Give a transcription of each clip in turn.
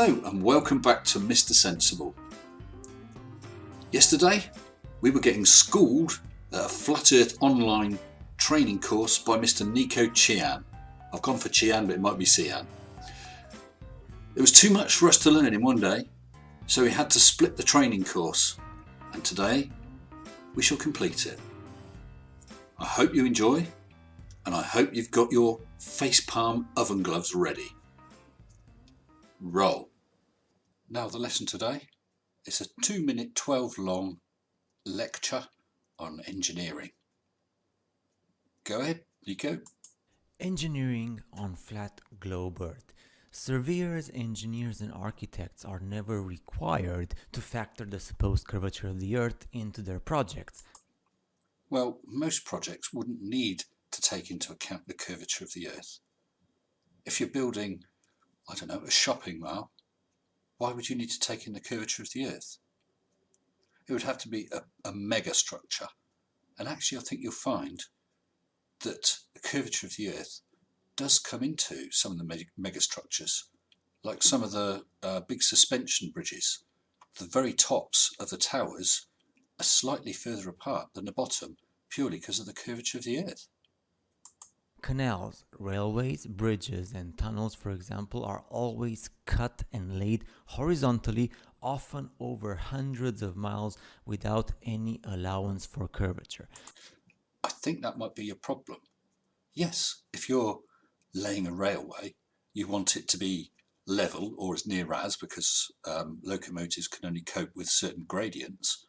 Hello and welcome back to Mr. Sensible. Yesterday we were getting schooled at a Flat Earth online training course by Mr. Nico Cian. I've gone for Cian, but it might be Cian. It was too much for us to learn in one day, so we had to split the training course, and today we shall complete it. I hope you enjoy, and I hope you've got your facepalm oven gloves ready. Roll. Now the lesson today is a 2-minute 12 long lecture on engineering. Go ahead, Nico. Engineering on flat globe Earth. Surveyors, engineers and architects are never required to factor the supposed curvature of the Earth into their projects. Well, most projects wouldn't need to take into account the curvature of the Earth. If you're building, a shopping mall, why would you need to take in the curvature of the Earth? It would have to be a mega structure. And actually I think you'll find that the curvature of the Earth does come into some of the mega structures, like some of the big suspension bridges. The very tops of the towers are slightly further apart than the bottom, purely because of the curvature of the Earth. Canals, railways, bridges and tunnels, for example, are always cut and laid horizontally, often over hundreds of miles without any allowance for curvature. I think that might be your problem. Yes, if you're laying a railway, you want it to be level or as near as, because locomotives can only cope with certain gradients.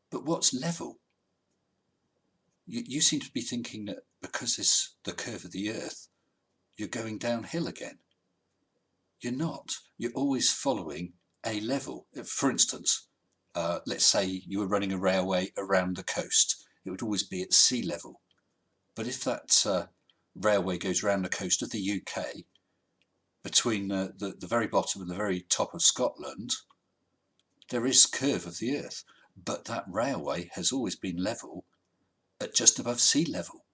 But what's level? You seem to be thinking that because it's the curve of the Earth, you're going downhill again. You're not. You're always following a level. For instance, let's say you were running a railway around the coast. It would always be at sea level. But if that railway goes around the coast of the UK, between the very bottom and the very top of Scotland, there is curve of the Earth. But that railway has always been level at just above sea level.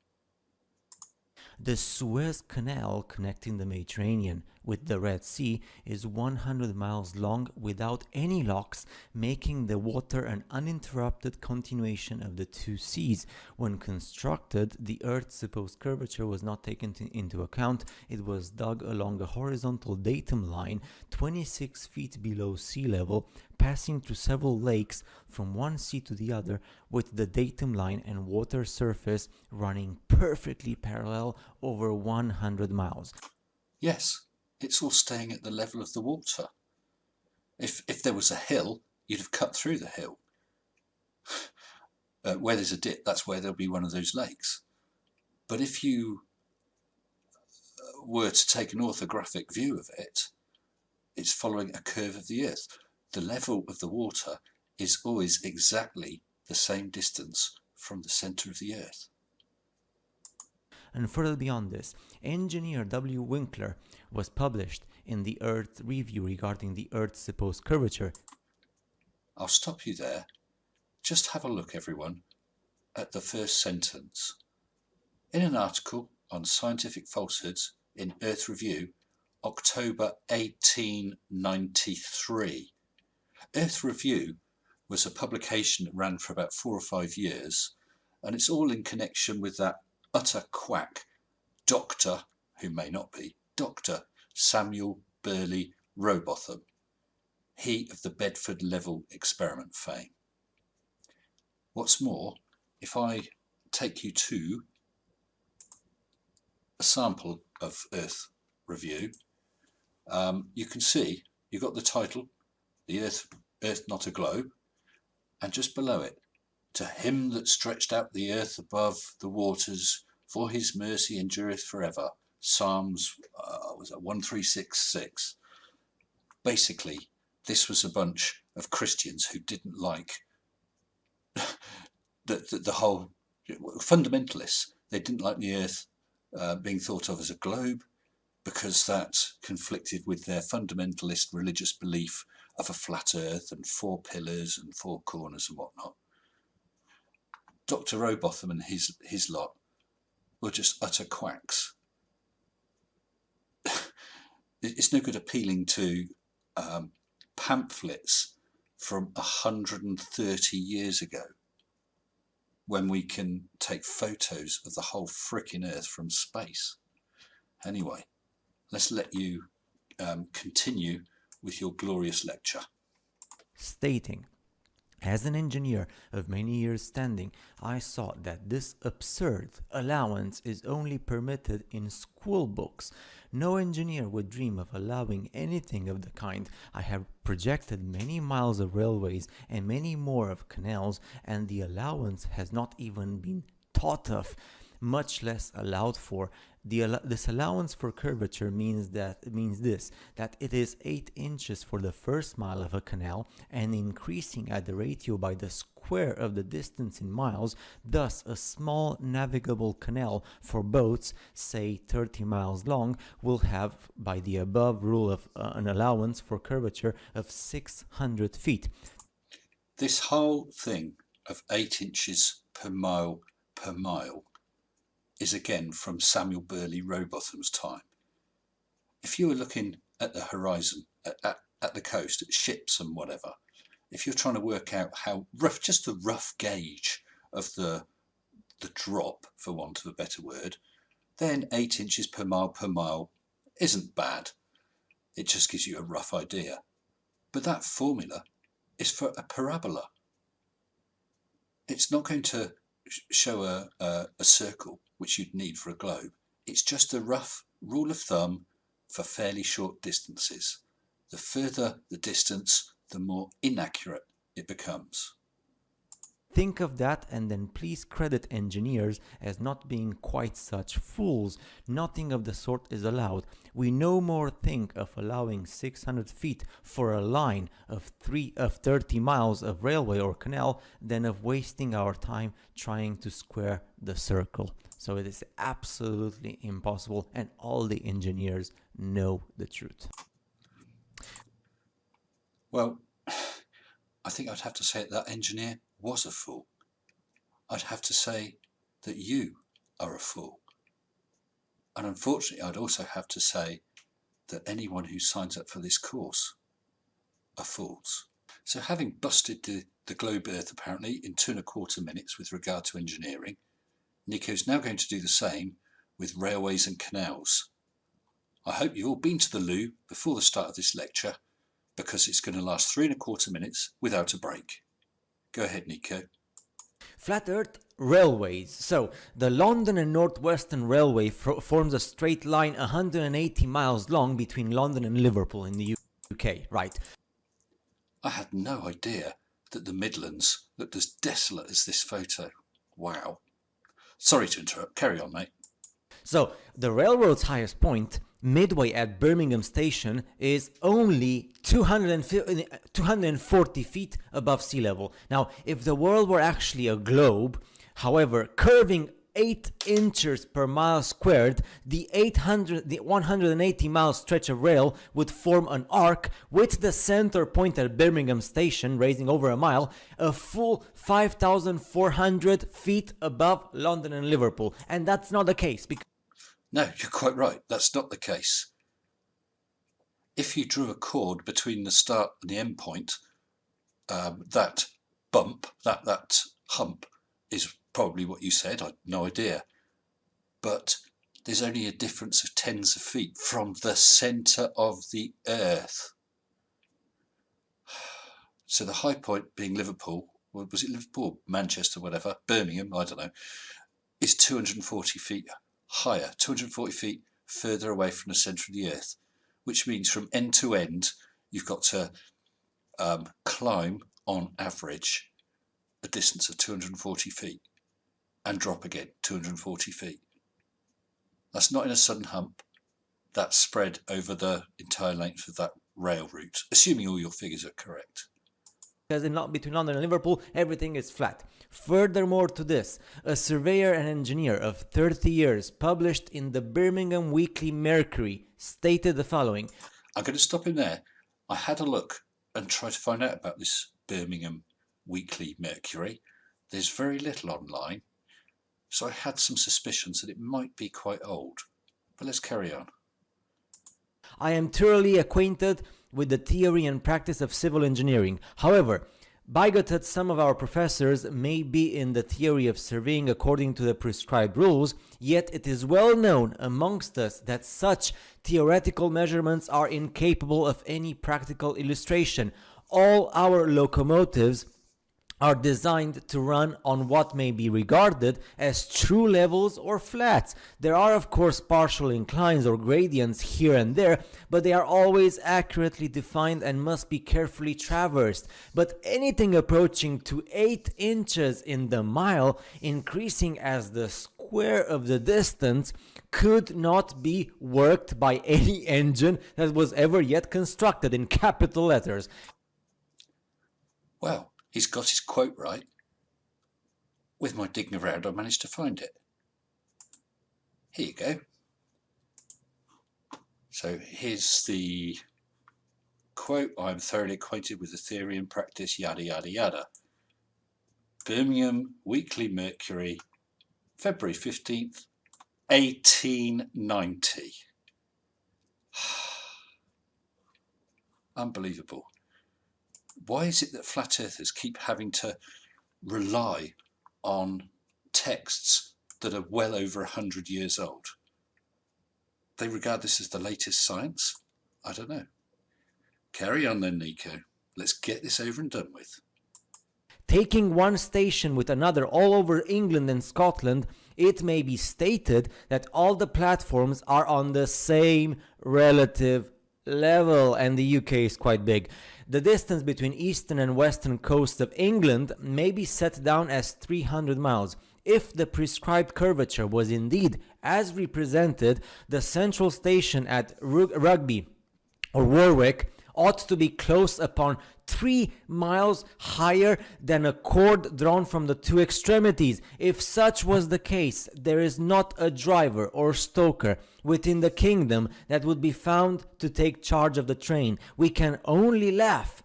The Suez Canal connecting the Mediterranean with the Red Sea is 100 miles long without any locks, making the water an uninterrupted continuation of the two seas. When constructed, the Earth's supposed curvature was not taken into account. It was dug along a horizontal datum line 26 feet below sea level, passing through several lakes from one sea to the other, with the datum line and water surface running perfectly parallel over 100 miles. Yes, it's all staying at the level of the water. If there was a hill, you'd have cut through the hill. Where there's a dip, that's where there'll be one of those lakes. But if you were to take an orthographic view of it, it's following a curve of the Earth. The level of the water is always exactly the same distance from the centre of the Earth. And further beyond this, engineer W. Winkler was published in the Earth Review regarding the Earth's supposed curvature. I'll stop you there. Just have a look, everyone, at the first sentence. In an article on scientific falsehoods in Earth Review, October 1893. Earth Review was a publication that ran for about 4 or 5 years, and it's all in connection with that utter quack, Dr., who may not be, Dr. Samuel Burley Rowbotham, he of the Bedford Level experiment fame. What's more, if I take you to a sample of Earth Review, you can see you've got the title, The Earth Not a Globe, and just below it, to him that stretched out the earth above the waters, for his mercy endureth forever. Psalms 1366. Basically, this was a bunch of Christians who didn't like the whole fundamentalists. They didn't like the earth being thought of as a globe, because that conflicted with their fundamentalist religious belief of a flat earth and 4 pillars and 4 corners and whatnot. Dr. Rowbotham and his lot were just utter quacks. It's no good appealing to pamphlets from 130 years ago, when we can take photos of the whole frickin' Earth from space. Anyway, let's let you continue with your glorious lecture. Stating, as an engineer of many years standing, I saw that this absurd allowance is only permitted in school books. No engineer would dream of allowing anything of the kind. I have projected many miles of railways and many more of canals, and the allowance has not even been thought of, much less allowed for. This allowance for curvature means that it is 8 inches for the first mile of a canal and increasing at the ratio by the square of the distance in miles. Thus, a small navigable canal for boats, say 30 miles long, will have, by the above rule, of an allowance for curvature of 600 feet. This whole thing of 8 inches per mile is again from Samuel Burley Rowbotham's time. If you were looking at the horizon, at the coast, at ships and whatever, if you're trying to work out how rough, just the rough gauge of the drop, for want of a better word, then 8 inches per mile isn't bad. It just gives you a rough idea. But that formula is for a parabola. It's not going to show a circle, which you'd need for a globe. It's just a rough rule of thumb for fairly short distances. The further the distance, the more inaccurate it becomes. Think of that, and then please credit engineers as not being quite such fools. Nothing of the sort is allowed. We no more think of allowing 600 feet for a line of 30 miles of railway or canal than of wasting our time trying to square the circle. So it is absolutely impossible, and all the engineers know the truth. Well, I think I'd have to say that engineer was a fool. I'd have to say that you are a fool. And unfortunately, I'd also have to say that anyone who signs up for this course are fools. So having busted the globe Earth apparently in 2¼ minutes with regard to engineering, Nico's now going to do the same with railways and canals. I hope you've all been to the loo before the start of this lecture, because it's going to last 3¼ minutes without a break. Go ahead, Nico. Flat Earth railways. So, the London and North Western Railway forms a straight line 180 miles long between London and Liverpool in the UK, right? I had no idea that the Midlands looked as desolate as this photo. Wow. Sorry to interrupt. Carry on, mate. So, the railroad's highest point, midway at Birmingham Station, is only 240 feet above sea level. Now, if the world were actually a globe, however, curving 8 inches per mile squared, the 180 mile stretch of rail would form an arc with the center point at Birmingham Station, raising over a mile, a full 5,400 feet above London and Liverpool. And that's not the case. No, you're quite right. That's not the case. If you drew a chord between the start and the end point, that bump, that hump is probably what you said. I had no idea. But there's only a difference of tens of feet from the centre of the Earth. So the high point being Liverpool, was it Liverpool, Manchester, whatever, Birmingham, I don't know, is 240 feet higher, 240 feet further away from the centre of the Earth, which means from end to end you've got to climb on average a distance of 240 feet and drop again 240 feet. That's not in a sudden hump. That's spread over the entire length of that rail route, assuming all your figures are correct. Because between London and Liverpool, everything is flat. Furthermore to this, a surveyor and engineer of 30 years published in the Birmingham Weekly Mercury stated the following. I'm going to stop in there. I had a look and tried to find out about this Birmingham Weekly Mercury. There's very little online, so I had some suspicions that it might be quite old. But let's carry on. I am thoroughly acquainted with the theory and practice of civil engineering. However, bigoted some of our professors may be in the theory of surveying according to the prescribed rules, yet it is well known amongst us that such theoretical measurements are incapable of any practical illustration. All our locomotives are designed to run on what may be regarded as true levels or flats. There are of course partial inclines or gradients here and there, but they are always accurately defined and must be carefully traversed. But anything approaching to 8 inches in the mile, increasing as the square of the distance, could not be worked by any engine that was ever yet constructed, in capital letters. Well, he's got his quote right. With my digging around, I managed to find it. Here you go. So here's the quote. I'm thoroughly acquainted with the theory and practice, yada, yada, yada. Birmingham Weekly Mercury, February 15th, 1890. Unbelievable. Why is it that flat earthers keep having to rely on texts that are well over 100 years old? They regard this as the latest science? I don't know. Carry on then, Nico. Let's get this over and done with. Taking one station with another all over England and Scotland, it may be stated that all the platforms are on the same relative level, and the UK is quite big. The distance between eastern and western coasts of England may be set down as 300 miles. If the prescribed curvature was indeed as represented, the central station at Rugby or Warwick ought to be close upon 3 miles higher than a cord drawn from the two extremities. If such was the case, there is not a driver or stoker within the kingdom that would be found to take charge of the train. We can only laugh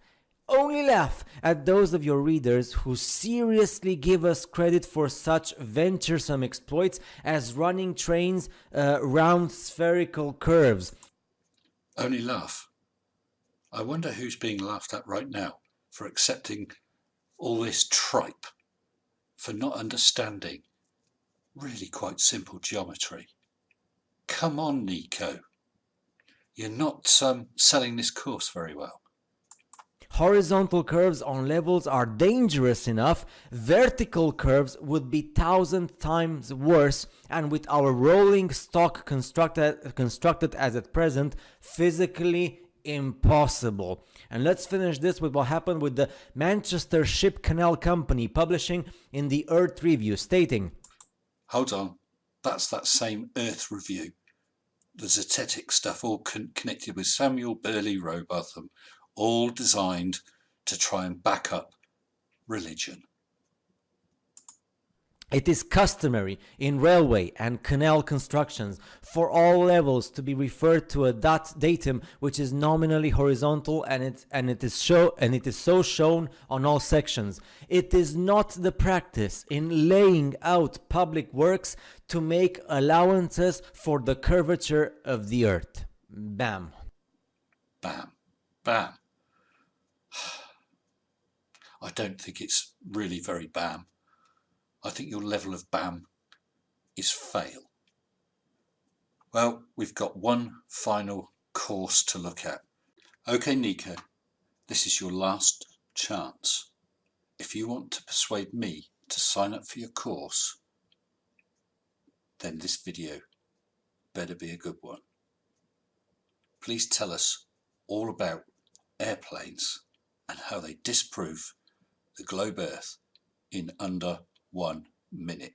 at those of your readers who seriously give us credit for such venturesome exploits as running trains round spherical curves. Only laugh. I wonder who's being laughed at right now for accepting all this tripe, for not understanding really quite simple geometry. Come on, Nico. You're not selling this course very well. Horizontal curves on levels are dangerous enough. Vertical curves would be 1,000 times worse, and with our rolling stock constructed as at present, physically impossible. And let's finish this with what happened with the Manchester Ship Canal Company publishing in the Earth Review, stating, hold on, that's that same Earth Review. The Zetetic stuff all connected with Samuel Burley Rowbotham, all designed to try and back up religion. It is customary in railway and canal constructions for all levels to be referred to a datum which is nominally horizontal, and it is so shown on all sections. It is not the practice in laying out public works to make allowances for the curvature of the earth. Bam. Bam. Bam. I don't think it's really very bam. I think your level of bam is fail. Well, we've got one final course to look at. Okay, Nico, this is your last chance. If you want to persuade me to sign up for your course, then this video better be a good one. Please tell us all about airplanes and how they disprove the globe Earth in under 1 minute.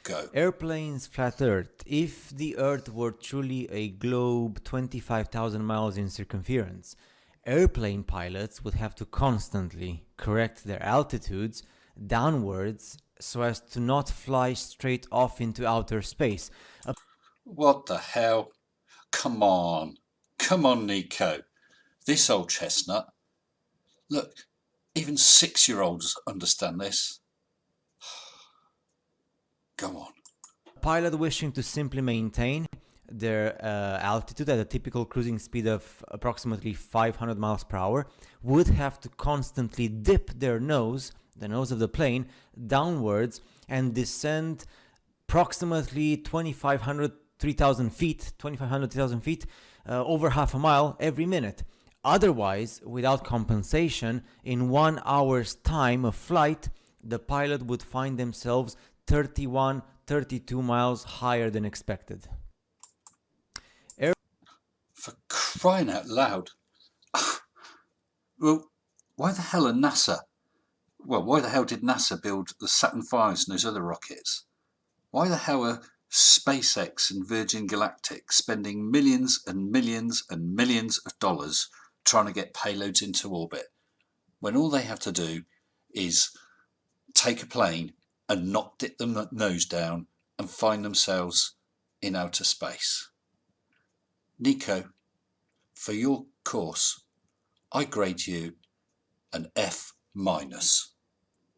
Go. Airplanes flat Earth. If the Earth were truly a globe 25,000 miles in circumference, airplane pilots would have to constantly correct their altitudes downwards so as to not fly straight off into outer space. What the hell? Come on, Nico. This old chestnut. Look, even 6-year-olds understand this. Go on. A pilot wishing to simply maintain their altitude at a typical cruising speed of approximately 500 miles per hour, would have to constantly dip their nose, the nose of the plane, downwards and descend approximately 3,000 feet, over half a mile every minute. Otherwise, without compensation, in 1 hour's time of flight, the pilot would find themselves 31, 32 miles higher than expected. For crying out loud. Well, why the hell did NASA build the Saturn V's and those other rockets? Why the hell are SpaceX and Virgin Galactic spending millions and millions and millions of dollars trying to get payloads into orbit, when all they have to do is take a plane and not dip them nose down and find themselves in outer space? Nico, for your course, I grade you an F-.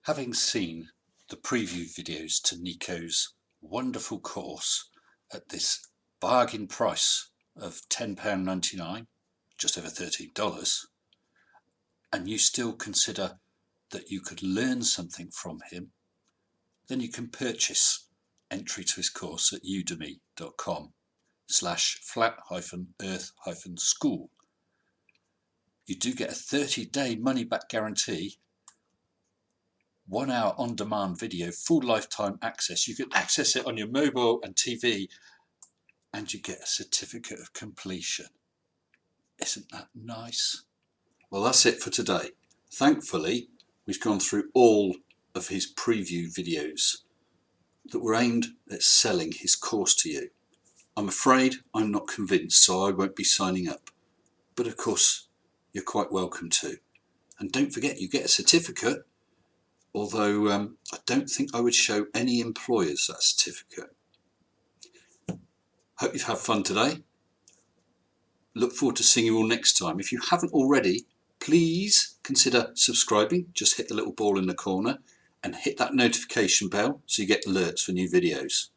Having seen the preview videos to Nico's wonderful course at this bargain price of £10.99, just over $13, and you still consider that you could learn something from him, then you can purchase entry to his course at udemy.com/flat-earth-school. You do get a 30-day money-back guarantee, 1 hour on-demand video, full lifetime access. You can access it on your mobile and TV, and you get a certificate of completion. Isn't that nice? Well, that's it for today. Thankfully, we've gone through all of his preview videos that were aimed at selling his course to you. I'm afraid I'm not convinced, so I won't be signing up. But of course, you're quite welcome to. And don't forget, you get a certificate, although I don't think I would show any employers that certificate. Hope you've had fun today. Look forward to seeing you all next time. If you haven't already, please consider subscribing. Just hit the little ball in the corner and hit that notification bell so you get alerts for new videos.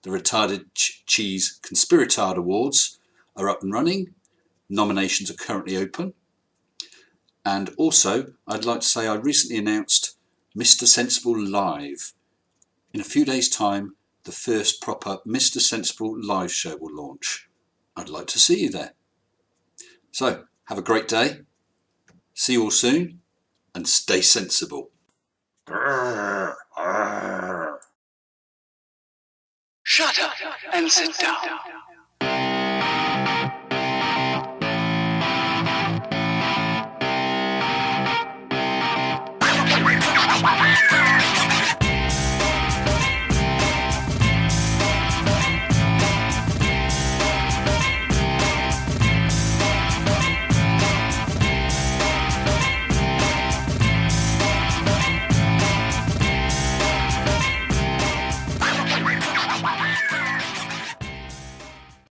The Retarded Cheese Conspiratard Awards are up and running. Nominations are currently open. And also, I'd like to say I recently announced Mr. Sensible Live. In a few days' time, the first proper Mr. Sensible live show will launch. I'd like to see you there. So, have a great day. See you all soon, and stay sensible. Shut up and sit down.